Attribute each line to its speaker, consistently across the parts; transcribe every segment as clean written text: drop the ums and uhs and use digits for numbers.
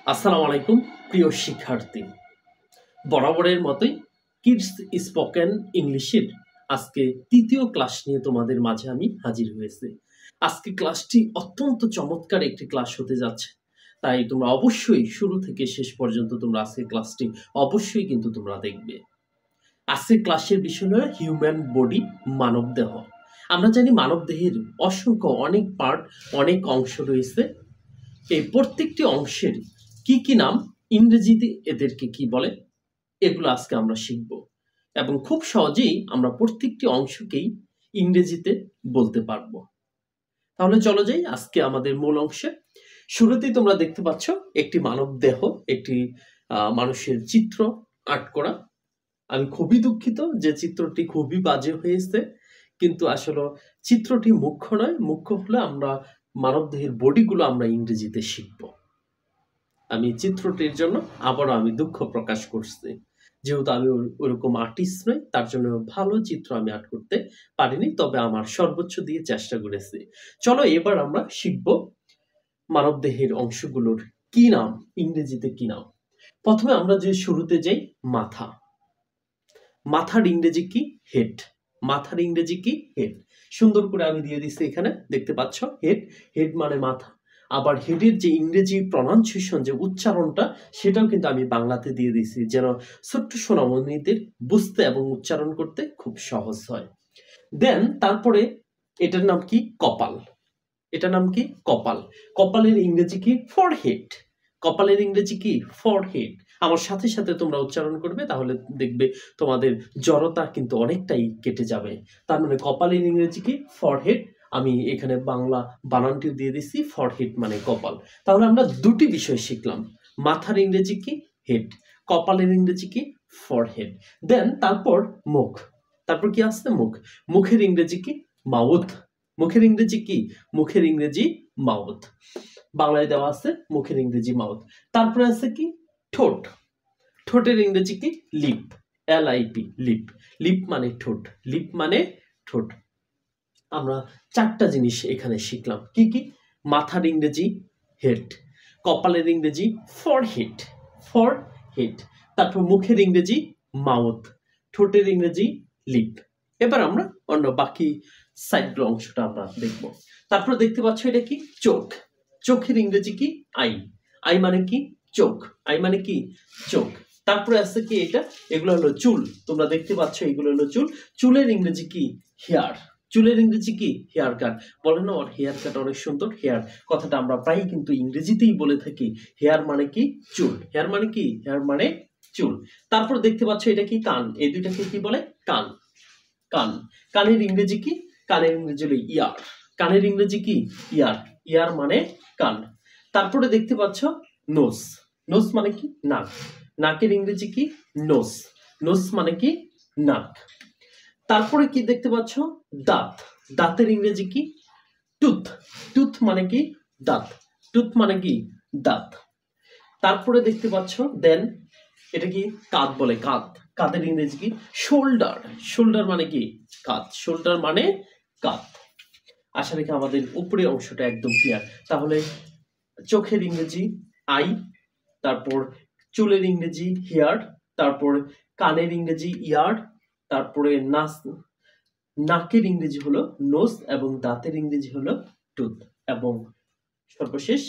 Speaker 1: আসসালামু আলাইকুম প্রিয় শিক্ষার্থী, বরাবরের মতোই কিডস স্পোকেন ইংলিশের আজকে তৃতীয় ক্লাস নিয়ে তোমাদের মাঝে আমি হাজির হয়েছি। আজকে ক্লাসটি অত্যন্ত চমৎকার একটি ক্লাস হতে যাচ্ছে, তাই তোমরা অবশ্যই শুরু থেকে শেষ পর্যন্ত তোমরা আজকে ক্লাসটি অবশ্যই কিন্তু তোমরা দেখবে। আজকের ক্লাসের বিষয় হলো হিউম্যান বডি, মানব দেহ। আমরা জানি মানব দেহের অসংখ্য অনেক পার্ট, অনেক অংশ রয়েছে। এই প্রত্যেকটি অংশের কি কি নাম, ইংরেজিতে এদেরকে কি বলে, এগুলো আজকে আমরা শিখব এবং খুব সহজেই আমরা প্রত্যেকটি অংশকেই ইংরেজিতে বলতে পারবো। তাহলে চলো যাই আজকে আমাদের মূল অংশে। শুরুতেই তোমরা দেখতে পাচ্ছ একটি মানব দেহ, একটি মানুষের চিত্র আর্ট করা। আমি খুবই দুঃখিত যে চিত্রটি খুবই বাজে হয়েছে, কিন্তু আসলে চিত্রটি মুখ্য নয়, মুখ্য হলে আমরা মানবদেহের বডিগুলো আমরা ইংরেজিতে শিখব। আমি চিত্রটির জন্য আবারও আমি দুঃখ প্রকাশ করছি, যেহেতু আমি ওরকম আর্টিস্ট নই, তার জন্য ভালো চিত্র আমি আর্ট করতে পারিনি, তবে আমার সর্বোচ্চ দিয়ে চেষ্টা করেছি। চলো এবার আমরা শিখব মানবদেহের অংশগুলোর কি নাম, ইংরেজিতে কি নাম। প্রথমে আমরা যে শুরুতে যাই, মাথা। মাথার ইংরেজি কি? হেড। মাথার ইংরেজি কি? হেড। সুন্দর করে আমি দিয়ে দিচ্ছি এখানে, দেখতে পাচ্ছ হেড। হেড মানে মাথা। আবার হেডের যে ইংরেজি প্রনাউন্সিয়েশন, যে উচ্চারণটা, সেটাও কিন্তু আমি বাংলাতে দিয়ে দিচ্ছি, যেন ছোট্ট সোনামণিদের বুঝতে এবং উচ্চারণ করতে খুব সহজ হয়। দেন তারপরে এটার নাম কি? কপাল। এটার নাম কি? কপাল। কপালের ইংরেজি কি? ফরহেড। কপালের ইংরেজি কি? ফরহেড। আমার সাথে সাথে তোমরা উচ্চারণ করবে, তাহলে দেখবে তোমাদের জড়তা কিন্তু অনেকটাই কেটে যাবে। তার মানে কপালের ইংরেজি কি? ফরহেড। আমি এখানে বাংলা বানানটিও দিয়ে দিচ্ছি, ফরহেড মানে কপাল। তাহলে আমরা দুটি বিষয় শিখলাম, মাথার ইংরেজি কি? হেড, কপালের ইংরেজি কি? ফরহেড। দেন তারপর মুখ। তারপর কি আসছে? মুখ। মুখের ইংরেজি কি? মাউথ। মুখের ইংরেজি কি? মুখের ইংরেজি মাউথ। বাংলায় দেওয়া আছে মুখের ইংরেজি মাউথ। তারপরে আছে কি? ঠোঁট। ঠোঁটের ইংরেজি কি? লিপ। LIP, lip. লিপ মানে ঠোঁট। লিপ মানে ঠোঁট। আমরা চারটা জিনিস এখানে শিখলাম। কি কি? মাথার ইংরেজি হেড, কপালের ইংরেজি ফরহেড, ফরহেড। তারপর মুখের ইংরেজি মাউথ, ঠোঁটের ইংরেজি লিপ। এবার আমরা অন্য বাকি সাইডগুলো অংশটা আমরা দেখব। তারপর দেখতে পাচ্ছ এটা কি? চোখ। চোখের ইংরেজি কি? আই। আই মানে কি? চোখ। আই মানে কি? চোখ। তারপরে আছে কি? এটা, এগুলো হলো চুল। তোমরা দেখতে পাচ্ছ এগুলো হলো চুল। চুলের ইংরেজি কি? হেয়ার। চুলের ইংরেজি কি? Hair cut. বলে না, ওর হেয়ার কাট অনেক সুন্দর। হেয়ার কথাটা আমরা প্রায় কিন্তু ইংরেজিতেই বলে থাকি। হেয়ার মানে কি? চুল। হেয়ার মানে কি? হেয়ার মানে চুল। তারপর দেখতে পাচ্ছ এটা কি? কান। এই দুইটাকে কি বলে? কান। কান। কানের ইংরেজি কি? কানের ইংরেজি হলো ইয়ার। কানের ইংরেজি কি? ইয়ার। ইয়ার মানে কান। তারপরে দেখতে পাচ্ছ নোজ। নোজ মানে কি? নাক। নাকের ইংরেজি কি? নোজ। নোজ মানে কি? নাক। তারপরে কি দেখতে পাচ্ছ? দাঁত। দাঁতের ইংরেজি কি? টুথ। টুথ মানে কি? দাঁত। টুথ মানে কি? দাঁত। তারপরে দেখতে পাচ্ছ দেন এটা কি? কাঁধ বলে। কাঁধ। কাঁধের ইংরেজি কি? শোল্ডার। শোল্ডার মানে কি? কাঁধ। শোল্ডার মানে কাঁধ। আশা রেখে আমাদের উপরের অংশটা একদম ক্লিয়ার। তাহলে চোখের ইংরেজি আই, তারপর চুলের ইংরেজি হেয়ার, তারপর কানের ইংরেজি ইয়ার, তারপরে নাকের ইংরেজি হলো নোজ, এবং দাঁতের ইংরেজি হলো টুথ, এবং সর্বশেষ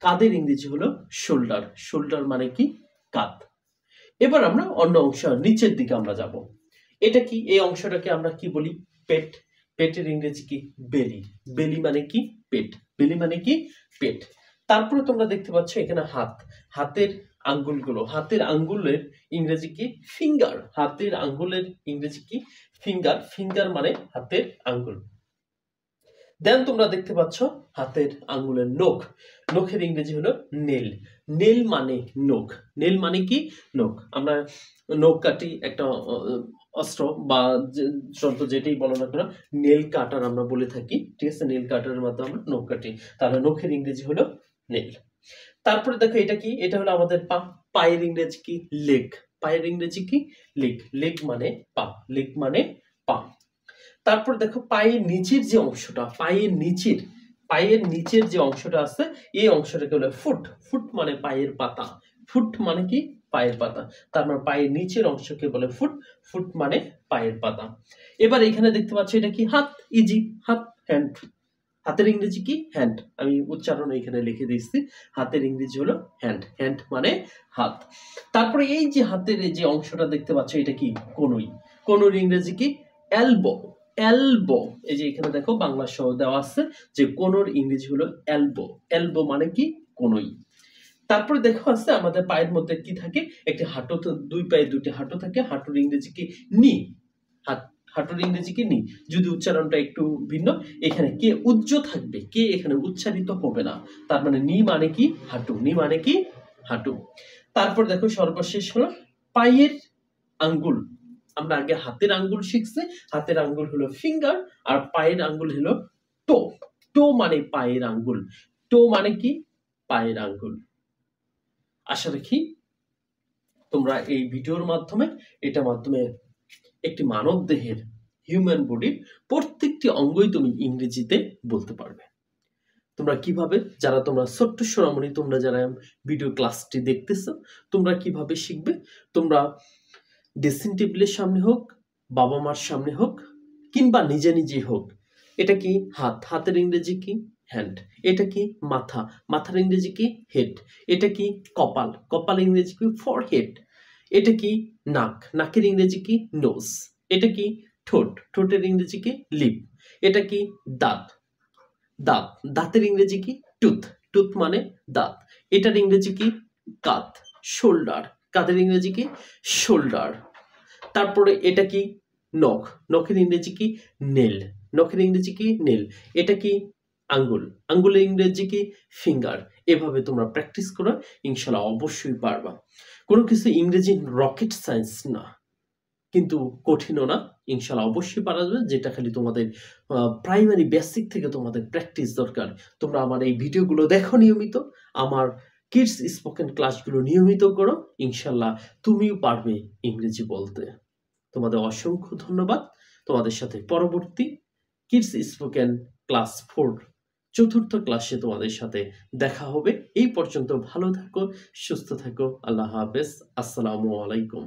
Speaker 1: কাঁধের ইংরেজি হলো শোল্ডার। শোল্ডার মানে কি? কাঁধ। এবার আমরা অন্য অংশ, নিচের দিকে আমরা যাব। এটা কি? এই অংশটাকে আমরা কি বলি? পেট। পেটের ইংরেজি কি? বেলি। বেলি মানে কি? পেট। বেলি মানে কি? পেট। তারপরে তোমরা দেখতে পাচ্ছ এখানে হাত। হাতের আঙ্গুলগুলো, হাতের আঙ্গুলের ইংরেজি কি? ফিঙ্গার। হাতের আঙ্গুলের ইংরেজি কি? ফিঙ্গার। ফিঙ্গার মানে হাতের আঙ্গুল। দেন তোমরা দেখতে পাচ্ছ হাতের আঙ্গুলের নখ। নখের ইংরেজি হলো নেল। নেল মানে নখ। নেল মানে কি? নখ। আমরা নখ কাটি, একটা অস্ত্র বা যন্ত্র যেটাই বলো না কেন, নেল কাটার আমরা বলে থাকি। ঠিক আছে, নেল কাটারের মাধ্যমে আমরা নখ কাটি। তাহলে নখের ইংরেজি হলো নেল। তারপরে দেখো এটা কি? এটা হলো আমাদের পা। পায়ের ইংরেজি কি? লেগ। পায়ের ইংরেজি কি? লেগ। লেগ মানে পা। লেগ মানে পা। তারপর দেখো পায়ের নিচের যে অংশটা, পায়ের নিচের পায়ের নিচের যে অংশটা আছে এই অংশটাকে বলে ফুট। ফুট মানে পায়ের পাতা। ফুট মানে কি? পায়ের পাতা। তার মানে পায়ের নিচের অংশকে বলে ফুট। ফুট মানে পায়ের পাতা। এবার এখানে দেখতে পাচ্ছ এটা কি? হাত। ইজি। হাত, হ্যান্ড। হাতের ইংরেজি কি? হ্যান্ড। আমি উচ্চারণ এখানে লিখে দিচ্ছি। হাতের ইংরেজি হলো হ্যান্ড। হ্যান্ড মানে হাত। তারপরে এই যে হাতের এই যে অংশটা দেখতে পাচ্ছ এটা কি? কনুই। কনুর ইংরেজি কি? এলবো। এলবো। এই যে এখানে দেখো বাংলা সহ দেওয়া আছে যে কনুর ইংরেজি হলো এলবো। এলবো মানে কি? কনুই। তারপরে দেখো আছে আমাদের পায়ের মধ্যে কি থাকে? একটি হাঁটু, দুই পায়ে দুটি হাঁটু থাকে। হাঁটুর ইংরেজি কি? নি। হাঁটুর ইংরেজি কি? নি। যদি উচ্চারণটা একটু ভিন্ন, এখানে কে উজ্জ থাকবে, কে এখানে উচ্চারিত হবে না। তার মানে নি মানে কি? হাঁটু। নি মানে কি? হাঁটু। তারপর দেখো সর্বশেষ হলো পায়ের আঙ্গুল। আমরা আগে হাতের আঙ্গুল শিখছি। হাতের আঙ্গুল হলো ফিঙ্গার, আর পায়ের আঙ্গুল হলো টো। টো মানে পায়ের আঙ্গুল। টো মানে কি? পায়ের আঙ্গুল। আশা রাখি তোমরা এই ভিডিওর মাধ্যমে একটি মানব দেহের, হিউম্যান বডির প্রত্যেকটি অঙ্গই তুমি ইংরেজিতে বলতে পারবে। তোমরা কিভাবে, যারা তোমরা ছোট্ট সোনামণি, তোমরা যারা ভিডিও ক্লাসটি দেখতেছো, তোমরা কিভাবে শিখবে? তোমরা ড্রেসিং টেবিলের সামনে হোক, বাবা মার সামনে হোক, কিংবা নিজে নিজে হোক। এটা কি? হাত। হাতের ইংরেজি কি? হ্যান্ড। এটা কি? মাথা। মাথার ইংরেজি কি? হেড। এটা কি? কপাল। কপাল ইংরেজি কি? ফরহেড। এটা কি? নাক। নাকের ইংরেজি কি? নোজ। এটা কি? ঠোঁট। ঠোঁটের ইংরেজি কি? লিপ। এটা কি? দাঁত। দাঁত। দাঁতের ইংরেজি কি? টুথ। টুথ মানে দাঁত। এটার ইংরেজি কি? কাঁধ। শোল্ডার। কাঁধের ইংরেজি কি? শোল্ডার। তারপরে এটা কি? নখ। নখের ইংরেজি কি? নেল। নখের ইংরেজি কি? নেল। এটা কি? আঙ্গুল। আঙ্গুলের ইংরেজি কি? ফিঙ্গার। এভাবে তোমরা প্র্যাকটিস করো, ইনশাল্লাহ অবশ্যই পারবা। কোনো কিছু ইংরেজি রকেট সায়েন্স না, কিন্তু কঠিনও না। ইনশাল্লাহ অবশ্যই পারা যাবে, যেটা খালি তোমাদের প্রাইমারি বেসিক থেকে তোমাদের প্র্যাকটিস দরকার। তোমরা আমার এই ভিডিওগুলো দেখো নিয়মিত, আমার কিডস স্পোকেন ক্লাসগুলো নিয়মিত করো, ইনশাল্লাহ তুমিও পারবে ইংরেজি বলতে। তোমাদের অসংখ্য ধন্যবাদ। তোমাদের সাথে পরবর্তী কিডস স্পোকেন ক্লাস 4 চতুর্থ ক্লাসে তোমাদের সাথে দেখা হবে। এই পর্যন্ত ভালো থাকো, সুস্থ থাকো। আল্লাহ হাফেজ। আসসালামু আলাইকুম।